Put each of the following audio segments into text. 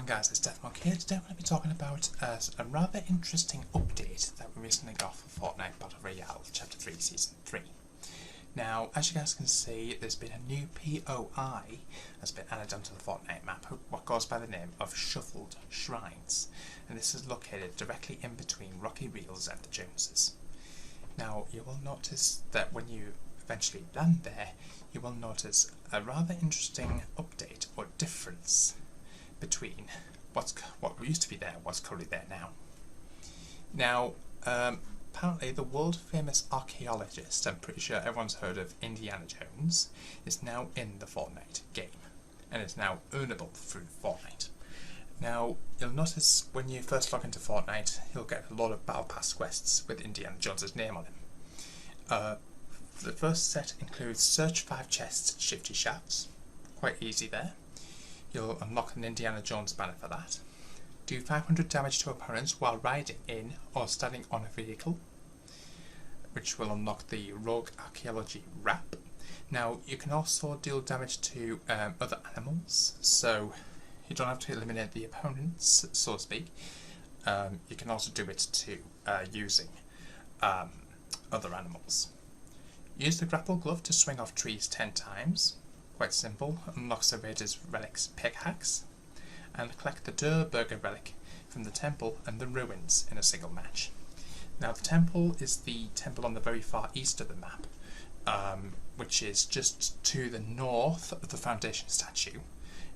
on guys, it's Deathmark here. Today we're going to be talking about a rather interesting update that we recently got for Fortnite Battle Royale Chapter 3 Season 3. Now, as you guys can see, there's been a new POI that's been added onto the Fortnite map, what goes by the name of Shuffled Shrines. And this is located directly in between Rocky Reels and the Joneses. Now, you will notice that when you eventually land there, you will notice a rather interesting update or difference between what used to be there and what's currently there now. Now, apparently the world famous archaeologist, I'm pretty sure everyone's heard of Indiana Jones, is now in the Fortnite game and is now earnable through Fortnite. Now, you'll notice when you first log into Fortnite, you'll get a lot of Battle Pass quests with Indiana Jones's name on them. The first set includes search 5 chests, shifty shafts, quite easy there. You'll unlock an Indiana Jones banner for that. Do 500 damage to opponents while riding in or standing on a vehicle, which will unlock the Rogue Archaeology wrap. Now, you can also deal damage to other animals, so you don't have to eliminate the opponents, so to speak. You can also do it to using other animals. Use the grapple glove to swing off trees 10 times. Quite simple. Unlocks the Raiders Relic's pickaxe. And collect the Der Burger Relic from the temple and the ruins in a single match. Now, the temple is the temple on the very far east of the map, which is just to the north of the Foundation statue.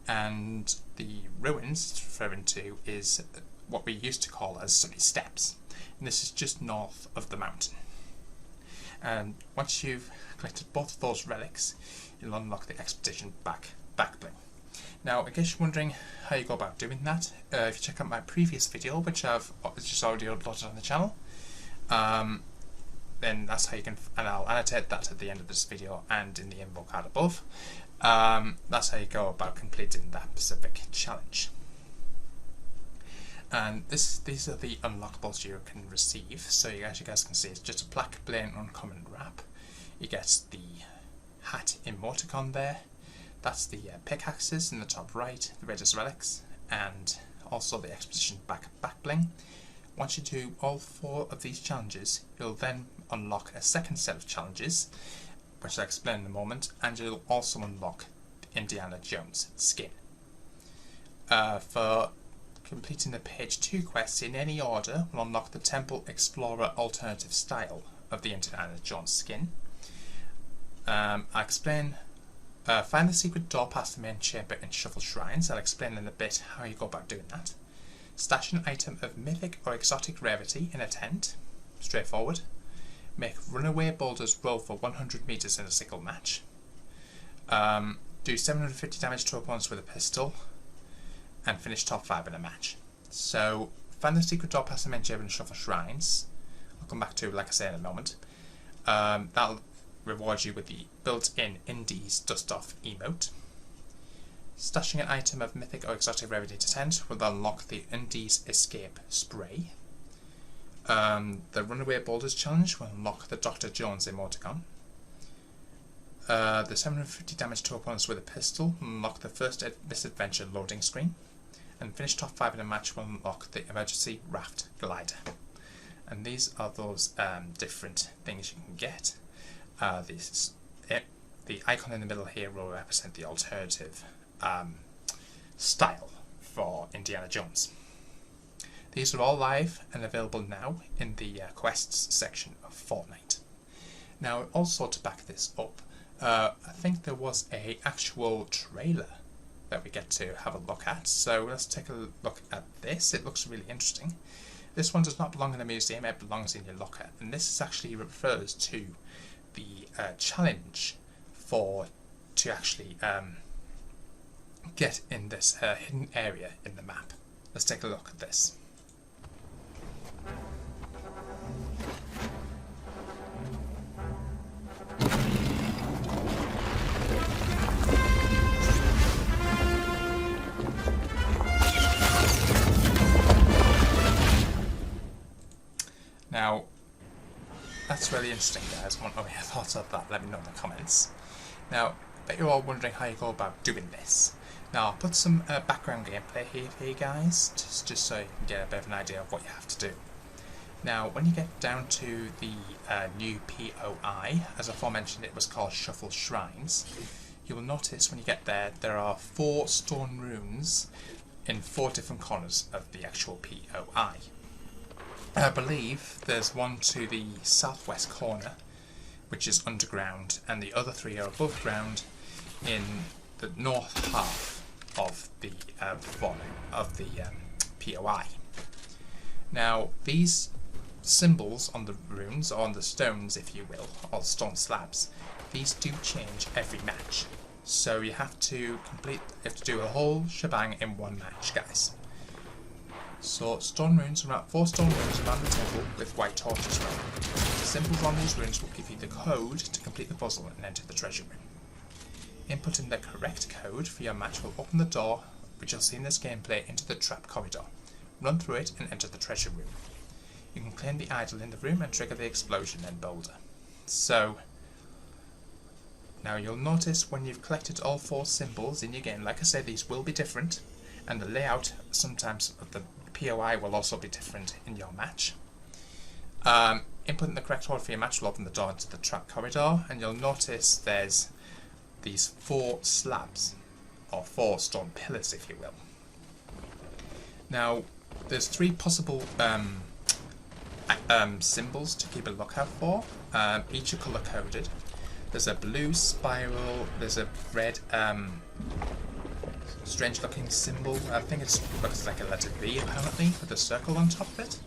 And the ruins it's referring to is what we used to call as Sunny Steps. And this is just north of the mountain. And once you've collected both of those relics, you'll unlock the Expedition back bling. Now, in case you're wondering how you go about doing that, if you check out my previous video, which I've just already uploaded on the channel, then that's how you can, and I'll annotate that at the end of this video and in the info card above. That's how you go about completing that specific challenge. And these are the unlockables you can receive. So as you guys can see, it's just a black plain uncommon wrap. You get the hat emoticon there. That's the pickaxes in the top right, the Raiders Relics, and also the Expedition back bling. Once you do all 4 of these challenges, you'll then unlock a second set of challenges, which I'll explain in a moment, and you'll also unlock the Indiana Jones skin. For completing the page 2 quests in any order will unlock the Temple Explorer alternative style of the Indiana Jones skin. I'll explain, find the secret door past the main chamber in Shuffle Shrines. I'll explain in a bit how you go about doing that. Stash an item of mythic or exotic rarity in a tent. Straightforward. Make runaway boulders roll for 100 meters in a single match. Do 750 damage to opponents with a pistol. And finish top 5 in a match. So, find the secret door past the main chamber and Shuffle Shrines. I'll come back to it, like I say, in a moment. That'll reward you with the built-in Indies Dust Off emote. Stashing an item of mythic or exotic rarity to tent will unlock the Indies Escape Spray. The Runaway Boulders challenge will unlock the Dr. Jones emoticon. The 750 damage to opponents with a pistol will unlock the first misadventure loading screen. And finish top 5 in a match will unlock the emergency raft glider. And these are those different things you can get. The icon in the middle here will represent the alternative style for Indiana Jones. These are all live and available now in the quests section of Fortnite. Now, also to back this up, I think there was an actual trailer that we get to have a look at, so let's take a look at this. It looks really interesting. This one does not belong in a museum, it belongs in your locker, and this actually refers to the challenge to actually get in this hidden area in the map. Let's take a look at this. Now, that's really interesting, guys. I want to know your thoughts on that. Let me know in the comments. Now, I bet you're all wondering how you go about doing this. Now I'll put some background gameplay here for you guys, just so you can get a bit of an idea of what you have to do. Now when you get down to the new POI, as aforementioned it was called Shuffle Shrines, you will notice when you get there, there are 4 stone runes in 4 different corners of the actual POI. I believe there's one to the southwest corner, which is underground, and the other 3 are above ground in the north half of the POI. Now these symbols on the runes, or on the stones if you will, or stone slabs, these do change every match. So you have to do a whole shebang in one match, guys. So stone runes, around 4 stone runes around the temple with white torches running. The symbols on these runes will give you the code to complete the puzzle and enter the treasure room. Inputting the correct code for your match will open the door, which you'll see in this gameplay, into the trap corridor. Run through it and enter the treasure room. You can claim the idol in the room and trigger the explosion in boulder. So, now you'll notice when you've collected all 4 symbols in your game, like I said, these will be different, and the layout sometimes of the POI will also be different in your match. Inputting the correct order for your match will open the door into the trap corridor, and you'll notice there's these 4 slabs, or 4 stone pillars if you will. Now there's 3 possible symbols to keep a lookout for, each are colour coded. There's a blue spiral, there's a red strange looking symbol, I think it looks like a letter V apparently, with a circle on top of it.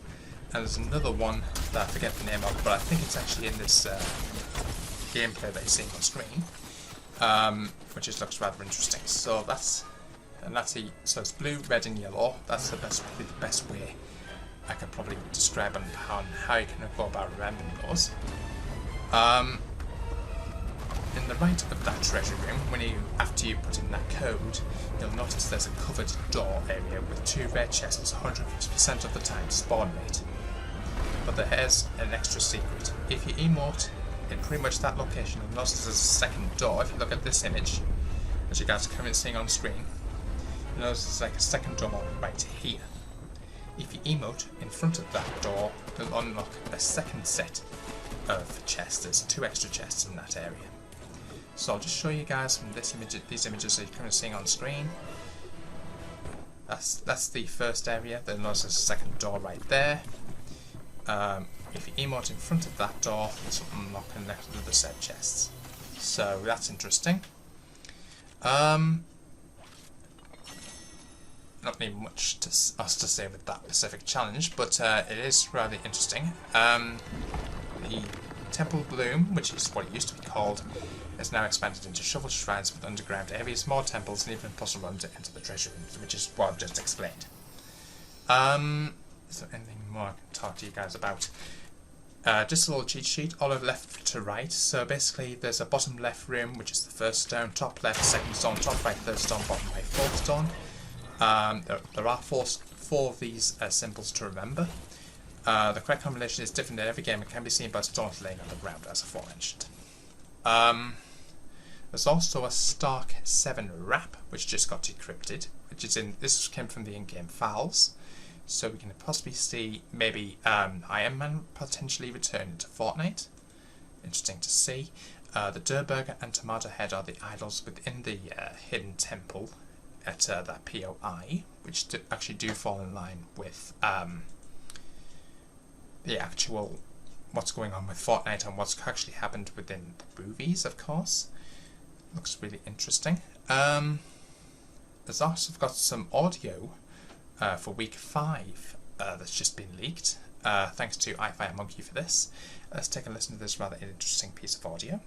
And there's another one that I forget the name of, but I think it's actually in this gameplay that you're seeing on screen. Which just looks rather interesting. So so it's blue, red, and yellow. That's probably the best way I could probably describe on how you can go about remembering those. In the right of that treasure room, after you put in that code, you'll notice there's a covered door area with 2 red chests 100% of the time spawn rate. But there's an extra secret. If you emote in pretty much that location, you'll notice there's a second door. If you look at this image, as you guys are currently seeing on screen, you'll notice there's like a second door right here. If you emote in front of that door, you'll unlock a second set of chests. There's 2 extra chests in that area. So I'll just show you guys from these images that you're currently seeing on screen. That's the first area. Then there's a second door right there. If you emote in front of that door, this will unlock another set of chests. So that's interesting. Not really much else to say with that specific challenge, but it is rather interesting. The Temple Bloom, which is what it used to be called, is now expanded into Shuffle Shrines with underground areas, more temples, and even a puzzle run to enter the treasure rooms, which is what I've just explained. Is there anything more I can talk to you guys about? Just a little cheat sheet, all of left to right. So basically there's a bottom left room, which is the first stone, top left, second stone, top right, third stone, bottom right, fourth stone. There are four of these symbols to remember. The correct combination is different in every game and can be seen by stones laying on the ground, as aforementioned. There's also a Stark 7 wrap, which just got decrypted, this came from the in-game files. So we can possibly see maybe Iron Man potentially returning to Fortnite. Interesting to see. The Durburger and Tomato Head are the idols within the hidden temple at that POI, which actually do fall in line with the actual what's going on with Fortnite and what's actually happened within the movies, of course. Looks really interesting. There's also got some audio for week 5 that's just been leaked. Thanks to iFire Monkey for this. Let's take a listen to this rather interesting piece of audio.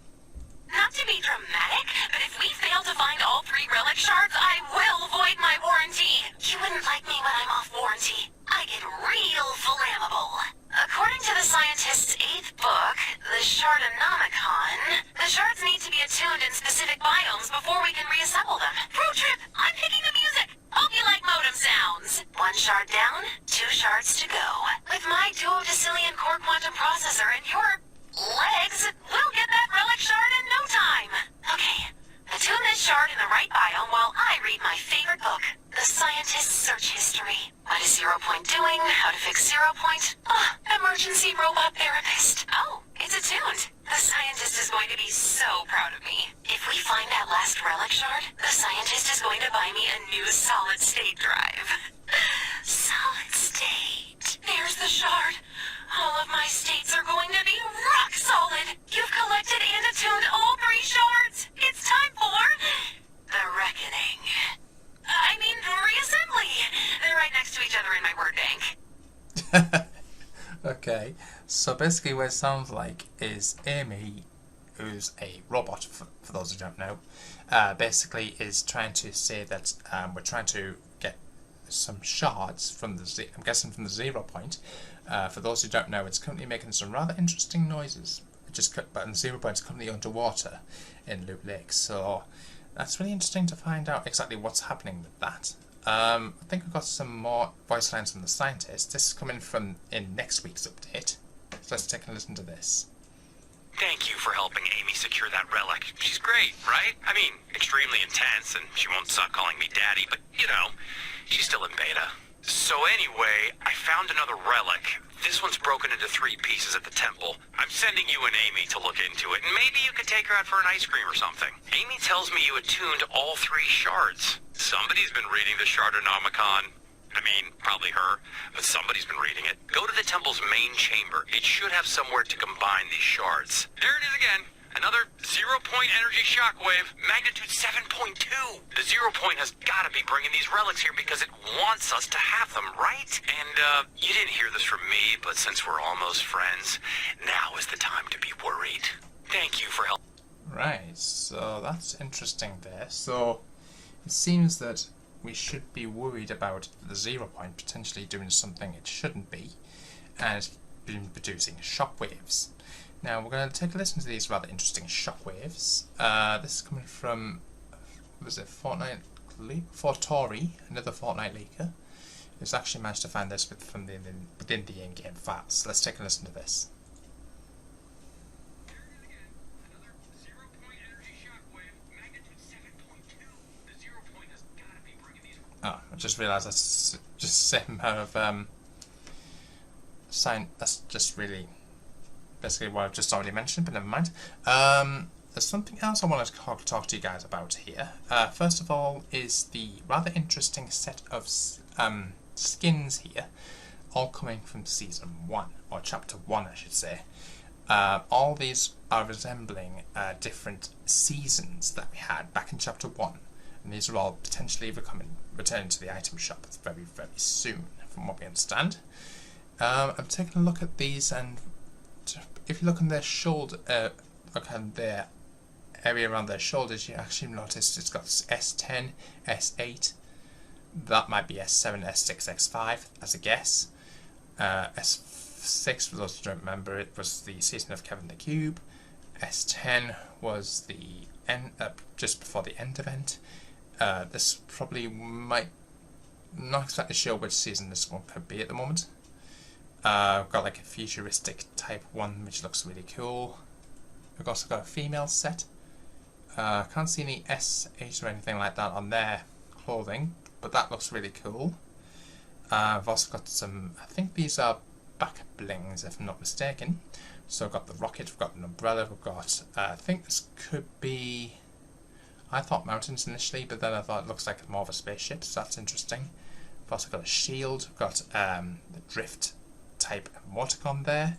Not to be dramatic, but if we fail to find all 3 relic shards, I will void my warranty. You wouldn't like me when I'm off warranty. I get real flammable. According to the scientist's 8th book, the Shardonomicon, the shards need to be attuned in specific biomes before we can reassemble them. Pro trip, I'm picking the music. Hope you like modem sounds. 1 shard down, 2 shards to go. With my dual decillion core quantum processor and your legs, we'll get that relic shard in no time. Okay, attune this shard in the right biome while I read my relic shard, the scientist is going to buy me a new solid-state drive. Solid state. There's the shard. All of my states are going to be rock solid. You've collected and attuned all 3 shards. It's time for the reckoning. I mean, reassembly. They're right next to each other in my word bank. Okay, so basically what it sounds like is Amy, who's a robot, for those who don't know, basically is trying to say that we're trying to get some shards from the, I'm guessing from the 0 point. For those who don't know, it's currently making some rather interesting noises, but the 0 point is currently underwater in Loop Lake, so that's really interesting to find out exactly what's happening with that. I think we've got some more voice lines from the scientist. This is coming from in next week's update. So let's take a listen to this. Thank you for helping Amy secure that relic. She's great, right? I mean, extremely intense, and she won't stop calling me daddy, but, you know, she's still in beta. So anyway, I found another relic. This one's broken into 3 pieces at the temple. I'm sending you and Amy to look into it, and maybe you could take her out for an ice cream or something. Amy tells me you attuned all 3 shards. Somebody's been reading the Shardonomicon. I mean, probably her, but somebody's been reading it. Go to the temple's main chamber. It should have somewhere to combine these shards. There it is again. Another 0-point energy shockwave, magnitude 7.2. The 0 point has got to be bringing these relics here because it wants us to have them, right? And, you didn't hear this from me, but since we're almost friends, now is the time to be worried. Thank you for helping. Right, so that's interesting there. So it seems that we should be worried about the 0 point potentially doing something it shouldn't be, and it's been producing shockwaves. Now we're going to take a listen to these rather interesting shockwaves. This is coming from, what is it, Fortnite Fortori, another Fortnite leaker, who's actually managed to find this from within the in-game files. Let's take a listen to this. Oh, I just realised that's just the same amount of sign. That's just really basically what I've just already mentioned, but never mind. There's something else I want to talk to you guys about here. First of all is the rather interesting set of skins here, all coming from Season 1, or Chapter 1 I should say. All these are resembling different seasons that we had back in Chapter 1. And these are all potentially returning to the item shop very, very soon, from what we understand. I'm taking a look at these, and if you look on their shoulder, look on their area around their shoulders, you actually notice it's got S10, S8. That might be S7, S6, S5 as a guess. S6, for those who don't remember, it was the season of Kevin the Cube. S10 was the end, just before the end event. This probably might not exactly sure which season this one could be at the moment. I've got like a futuristic type one which looks really cool. We've also got a female set. Can't see any S8 or anything like that on their clothing, but that looks really cool. I've also got some, I think these are back blings if I'm not mistaken. So I've got the rocket, we've got an umbrella, we've got, I think this could be, I thought mountains initially, but then I thought it looks like more of a spaceship, so that's interesting. We've also got a shield, we've got the drift type emoticon there,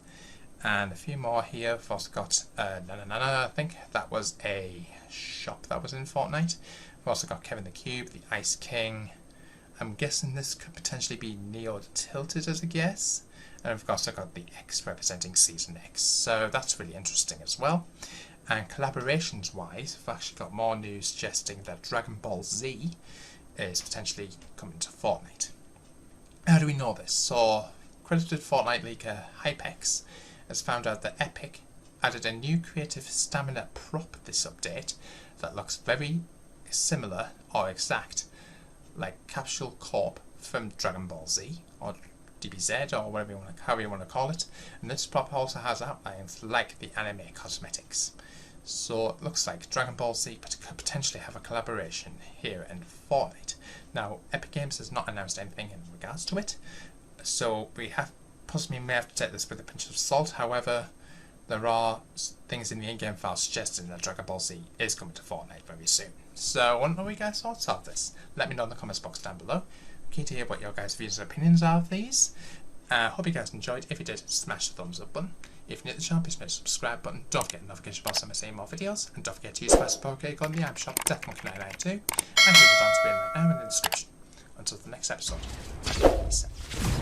and a few more here. We've also got I think that was a shop that was in Fortnite. We've also got Kevin the Cube, the Ice King. I'm guessing this could potentially be Neo Tilted as a guess. And we've also got the X representing Season X, so that's really interesting as well. And collaborations wise, we've actually got more news suggesting that Dragon Ball Z is potentially coming to Fortnite. How do we know this? So, credited Fortnite leaker Hypex has found out that Epic added a new creative stamina prop this update that looks very similar or exact like Capsule Corp from Dragon Ball Z or DBZ or whatever you want to, however you want to call it. And this prop also has outlines like the anime cosmetics. So it looks like Dragon Ball Z could potentially have a collaboration here in Fortnite. Now, Epic Games has not announced anything in regards to it, so we possibly may have to take this with a pinch of salt. However, there are things in the in-game file suggesting that Dragon Ball Z is coming to Fortnite very soon. So I want to know what you guys thoughts of this. Let me know in the comments box down below. Keen to hear what your guys' views and opinions are of these. Hope you guys enjoyed. If you did, smash the thumbs up button. If you're new to the channel, please smash the subscribe button. Don't forget the notification bell so I'm seeing more videos. And don't forget to use my support code on the app shop, DeathMonkey992. And click the down to be right now in the description. Until the next episode. Peace out.